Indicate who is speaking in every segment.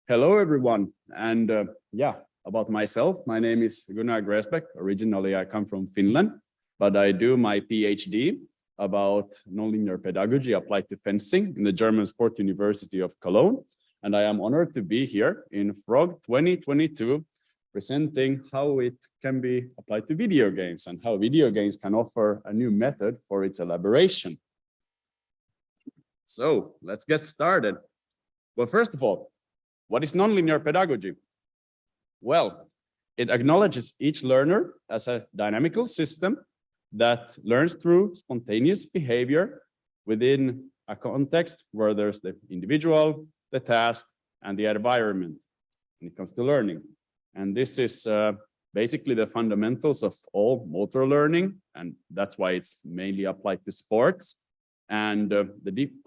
Speaker 1: Hello, everyone. And about myself, my name is Gunnar Gräsbeck. Originally, I come from Finland, but I do my PhD about nonlinear pedagogy applied to fencing in the German Sport University of Cologne. And I am honored to be here in FROG 2022, presenting how it can be applied to video games and how video games can offer a new method for its elaboration. So let's get started. Well, first of all, what is nonlinear pedagogy? Well, it acknowledges each learner as a dynamical system that learns through spontaneous behavior within a context where there's the individual, the task, and the environment when it comes to learning. And this is basically the fundamentals of all motor learning, and that's why it's mainly applied to sports. And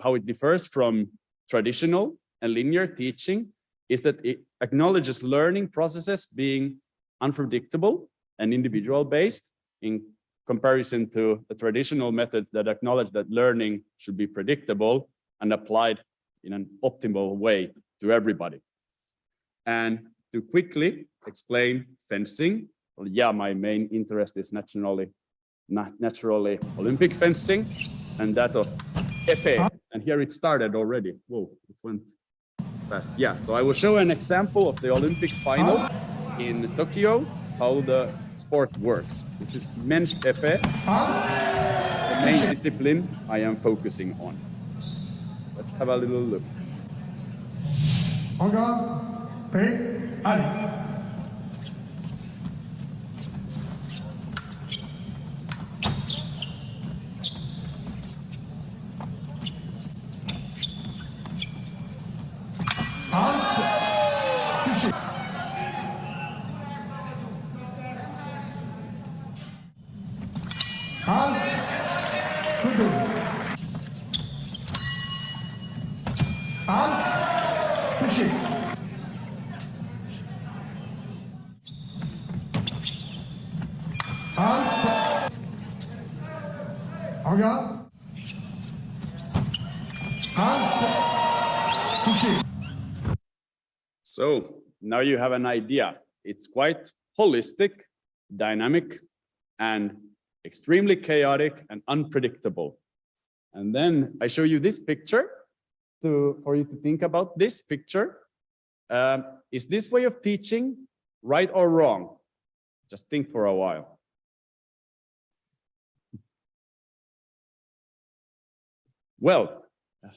Speaker 1: how it differs from traditional and linear teaching is that it acknowledges learning processes being unpredictable and individual-based in comparison to the traditional methods that acknowledge that learning should be predictable and applied in an optimal way to everybody. And to quickly explain fencing, well, my main interest is naturally Olympic fencing and that of FA. And here it started already. Whoa, it went fast. Yeah, so I will show an example of the Olympic final in Tokyo, how the sport works. This is men's FA, the main discipline I am focusing on. Let's have a little look. So now you have an idea. It's quite holistic, dynamic, and extremely chaotic and unpredictable. And then I show you this picture for you to think about this picture. Is this way of teaching right or wrong? Just think for a while. Well,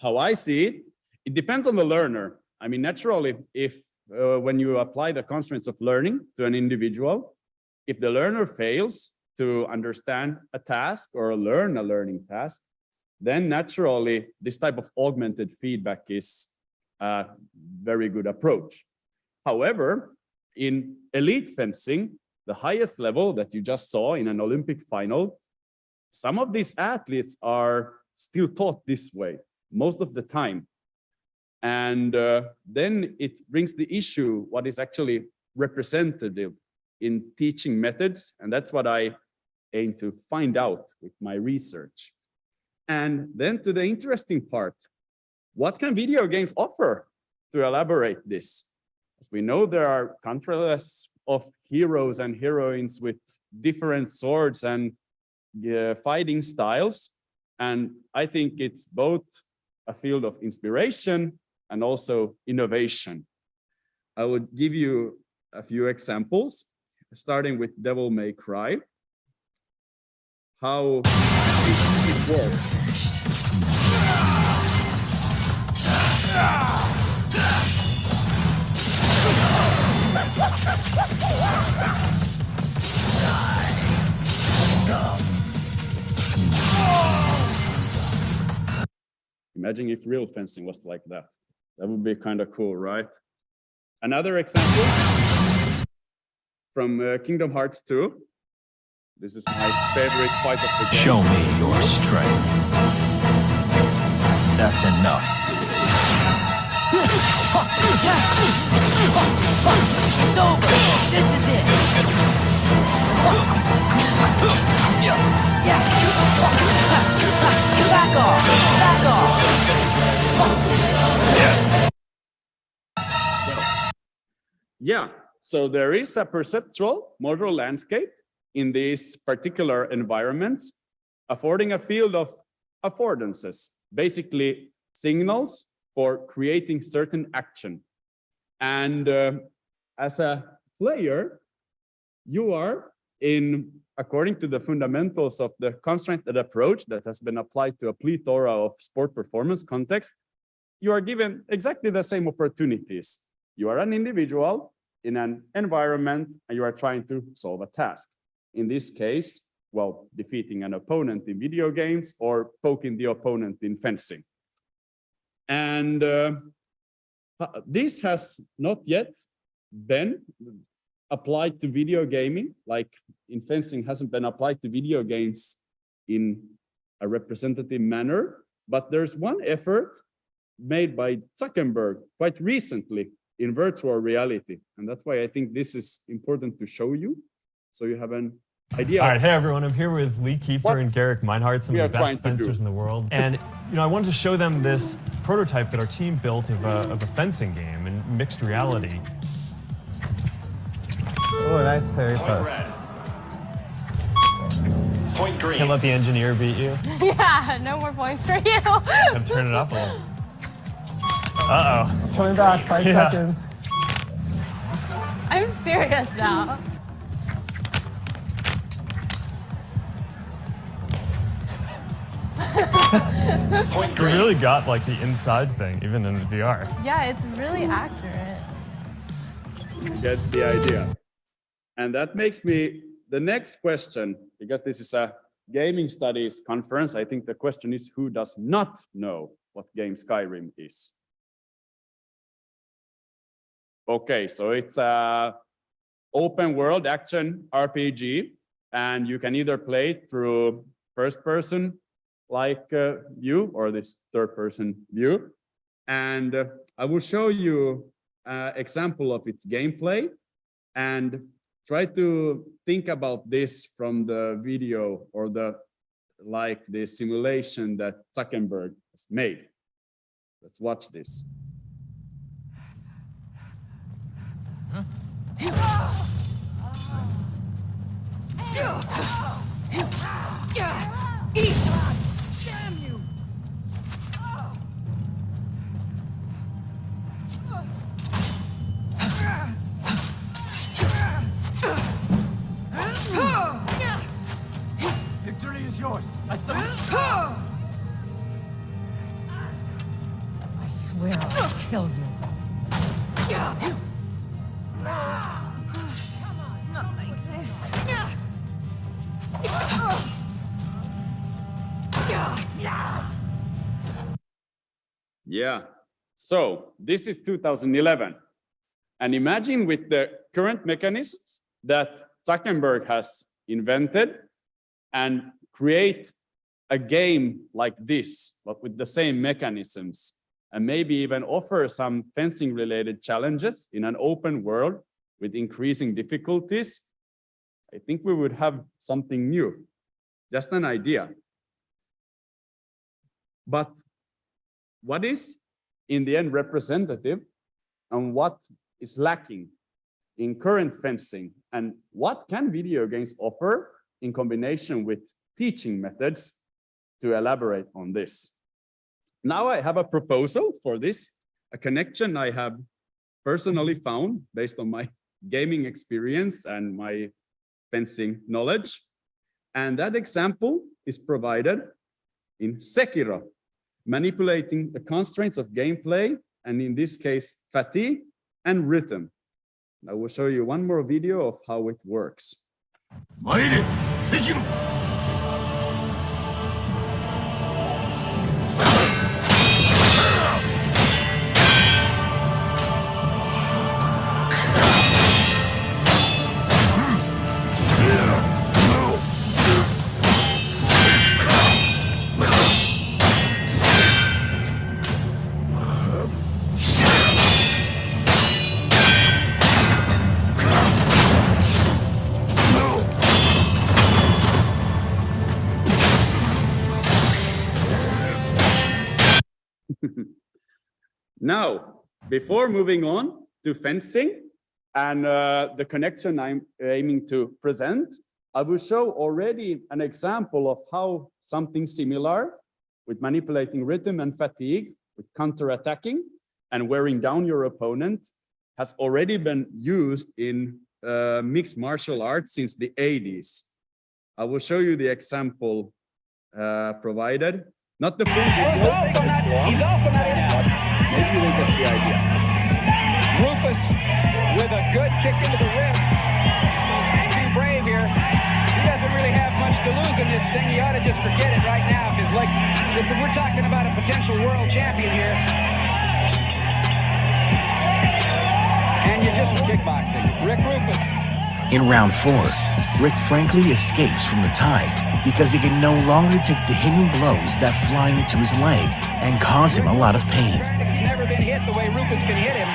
Speaker 1: how I see it, it depends on the learner. I mean, naturally, if when you apply the constraints of learning to an individual, if the learner fails to understand a task or learn a learning task, then naturally this type of augmented feedback is a very good approach. However, in elite fencing, the highest level that you just saw in an Olympic final, some of these athletes are still taught this way most of the time. And then it brings the issue, what is actually representative in teaching methods. And that's what I aim to find out with my research. And then to the interesting part, what can video games offer to elaborate this? As we know, there are countless of heroes and heroines with different swords and fighting styles. And I think it's both a field of inspiration and also innovation. I would give you a few examples, starting with Devil May Cry, how it works. Imagine if real fencing was like that. That would be kind of cool, right? Another example from Kingdom Hearts 2. This is my favorite fight of the game.
Speaker 2: Show me your strength. That's enough.
Speaker 3: It's over. This is it. Yeah. Back off. Back off.
Speaker 1: Yeah, so there is a perceptual motor landscape in these particular environments, affording a field of affordances, basically signals for creating certain action. And as a player, you are according to the fundamentals of the constraint-led approach that has been applied to a plethora of sport performance context, you are given exactly the same opportunities. You are an individual in an environment and you are trying to solve a task. In this case, well, defeating an opponent in video games or poking the opponent in fencing. And this has not yet been applied to video gaming, like in fencing hasn't been applied to video games in a representative manner. But there's one effort made by Zuckerberg quite recently in virtual reality. And that's why I think this is important to show you. So you have an idea.
Speaker 4: All right, hey everyone, I'm here with Lee Kiefer and Garrick Meinhardt, some of the best fencers in the world. And I wanted to show them this prototype that our team built of a fencing game in mixed reality.
Speaker 5: Oh, that's very close.
Speaker 6: Point green.
Speaker 4: Can't let the engineer beat you.
Speaker 7: Yeah, no more points for you.
Speaker 4: Gotta turn it up a little. Uh-oh.
Speaker 5: Coming back, 5 seconds.
Speaker 7: I'm serious now.
Speaker 6: Point
Speaker 4: You
Speaker 6: green.
Speaker 4: really got like the inside thing, even in VR.
Speaker 7: Yeah, it's really accurate.
Speaker 1: You get the idea. And that makes me the next question, because this is a gaming studies conference. I think the question is, who does not know what game Skyrim is? Okay, so it's a open world action RPG, and you can either play it through first person like view or this third person view. And I will show you an example of its gameplay and try to think about this from the video or the simulation that Zuckerberg has made. Let's watch this.
Speaker 3: Damn you! Victory is yours. I swear I'll kill you. Not like this.
Speaker 1: Yeah, so this is 2011. And imagine with the current mechanisms that Zuckerberg has invented and create a game like this, but with the same mechanisms, and maybe even offer some fencing related challenges in an open world with increasing difficulties. I think we would have something new, just an idea. But what is in the end representative and what is lacking in current fencing, and what can video games offer in combination with teaching methods to elaborate on this? Now I have a proposal for this, a connection I have personally found based on my gaming experience and my fencing knowledge. And that example is provided in Sekiro, manipulating the constraints of gameplay, and in this case, fatigue and rhythm. I will show you one more video of how it works. Now, before moving on to fencing, And the connection I'm aiming to present, I will show already an example of how something similar with manipulating rhythm and fatigue, with counter-attacking and wearing down your opponent has already been used in mixed martial arts since the 80s. I will show you the example provided. Not the full video, it's long, but maybe you will get the idea.
Speaker 8: Rufus with a good kick into the ribs. Too brave here. He doesn't really have much to lose in this thing. He ought to just forget it right now if his legs. Listen, we're talking about a potential world champion here. And you just kickboxing. Rick Rufus.
Speaker 2: In round 4, Rick frankly escapes from the tie because he can no longer take the hitting blows that fly into his leg and cause him a lot of pain.
Speaker 8: He's never been hit the way Rufus can hit him.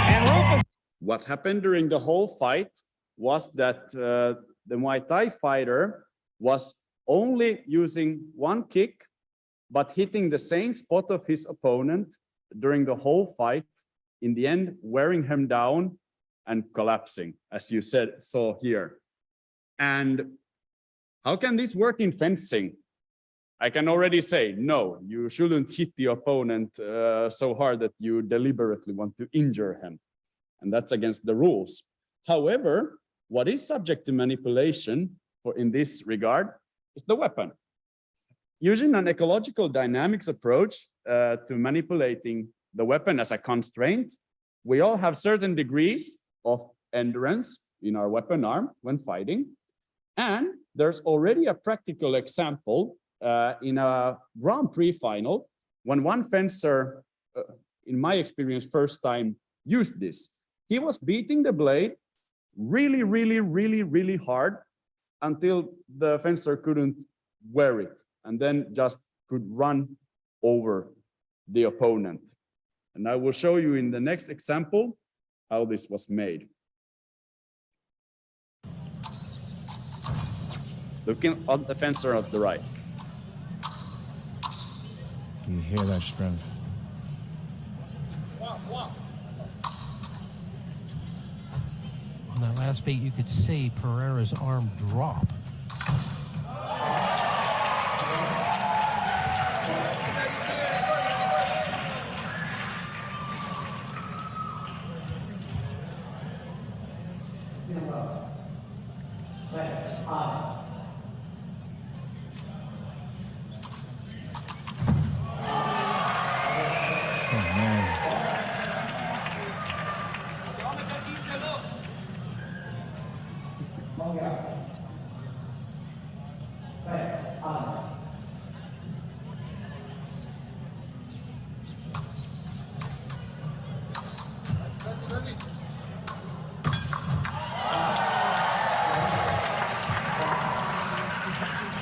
Speaker 8: And Rufus.
Speaker 1: What happened during the whole fight was that the Muay Thai fighter was only using one kick, but hitting the same spot of his opponent during the whole fight, in the end, wearing him down and collapsing, as you saw here. And how can this work in fencing? I can already say, no, you shouldn't hit the opponent so hard that you deliberately want to injure him. And that's against the rules. However, what is subject to manipulation in this regard is the weapon. Using an ecological dynamics approach to manipulating the weapon as a constraint, we all have certain degrees of endurance in our weapon arm when fighting. And there's already a practical example in a Grand Prix final when one fencer, in my experience, first time used this. He was beating the blade really hard until the fencer couldn't wear it and then just could run over the opponent. And I will show you in the next example how this was made. Looking at the fencer at the right.
Speaker 5: You hear that strength?
Speaker 9: On that last beat, you could see Pereira's arm drop.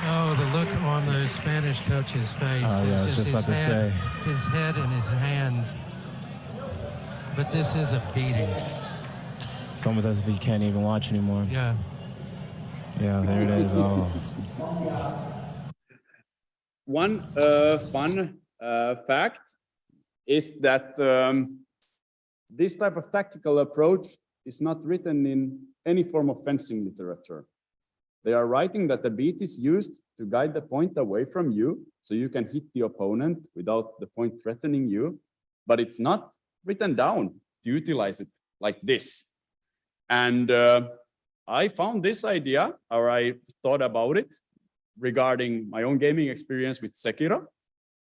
Speaker 9: Oh, the look on the Spanish coach's face.
Speaker 5: Oh, yeah, I was just about to say.
Speaker 9: His head and his hands. But this is a beating.
Speaker 5: It's almost as if he can't even watch anymore.
Speaker 9: Yeah.
Speaker 5: Yeah, there it is. Oh.
Speaker 1: One fun fact is that this type of tactical approach is not written in any form of fencing literature. They are writing that the beat is used to guide the point away from you, so you can hit the opponent without the point threatening you, but it's not written down to utilize it like this. And I found this idea, or I thought about it, regarding my own gaming experience with Sekiro.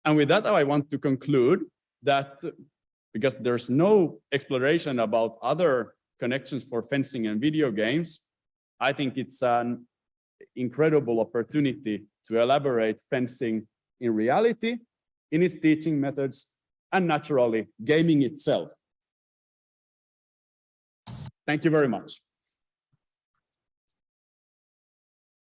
Speaker 1: And with that, I want to conclude that because there's no exploration about other connections for fencing and video games, I think it's an incredible opportunity to elaborate fencing in reality, in its teaching methods, and naturally, gaming itself. Thank you very much.